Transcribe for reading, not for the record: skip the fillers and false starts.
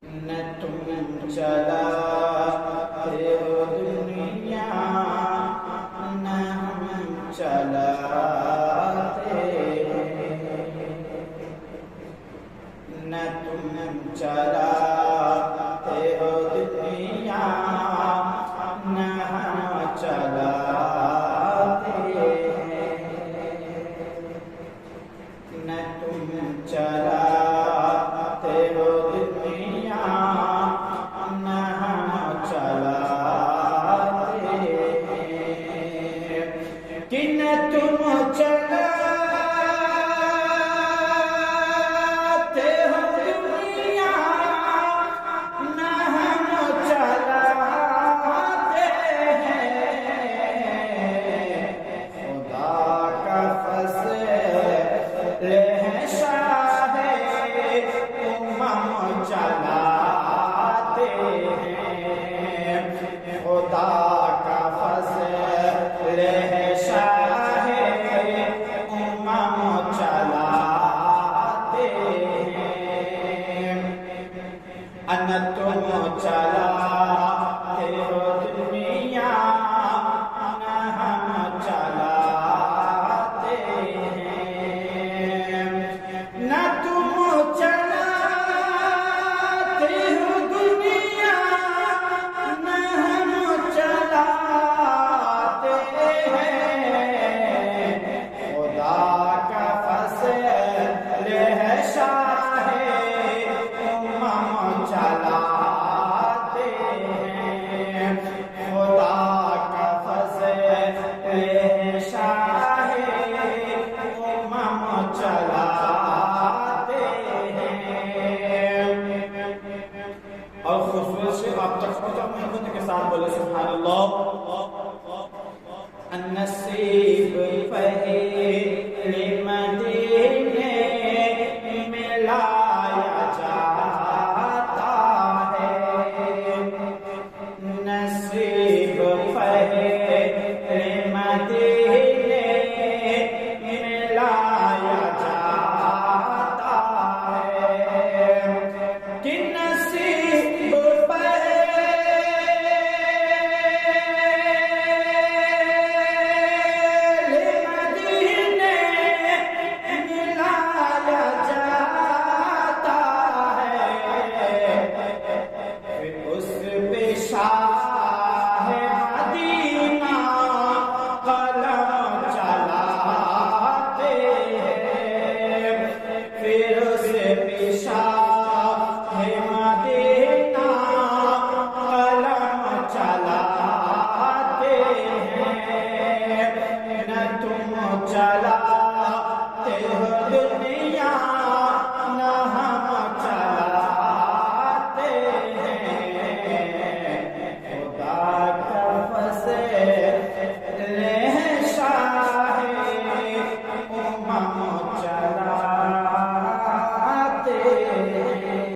نہ تم چلاتے ہو دنیا نہ ہم چلاتے نہ تم چلاتے ہو دنیا نہ ہم چلاتے نہ تم چلاتے ہو دنیا نہ ہم چلاتے کہ نہ تم چلاتے ہو دنیا نہ ہم چلاتے خدا کا فضل ہے شاہ امم چلاتے ہیں خدا کا فضل ہے شاہ امم چلاتے ہیں ان تم چلاتے ہو دنیا نہ ہم چلاتے ہیں نہ تم چلاتے ہو دنیا نہ ہم چلاتے ہیں خدا کا فضل ہے شاہ امم چلاتے ہیں خدا کا فضل ہے شاہ امم چلاتے ہیں اور خصوص سے آپ تک پہنچا محبت کے ساتھ بولے سبحان اللہ النصیب پہلے مدینے میں لایا جاتا ہے نصیب پہلے مدینے میں لایا جاتا ہے کہ نصیب چلا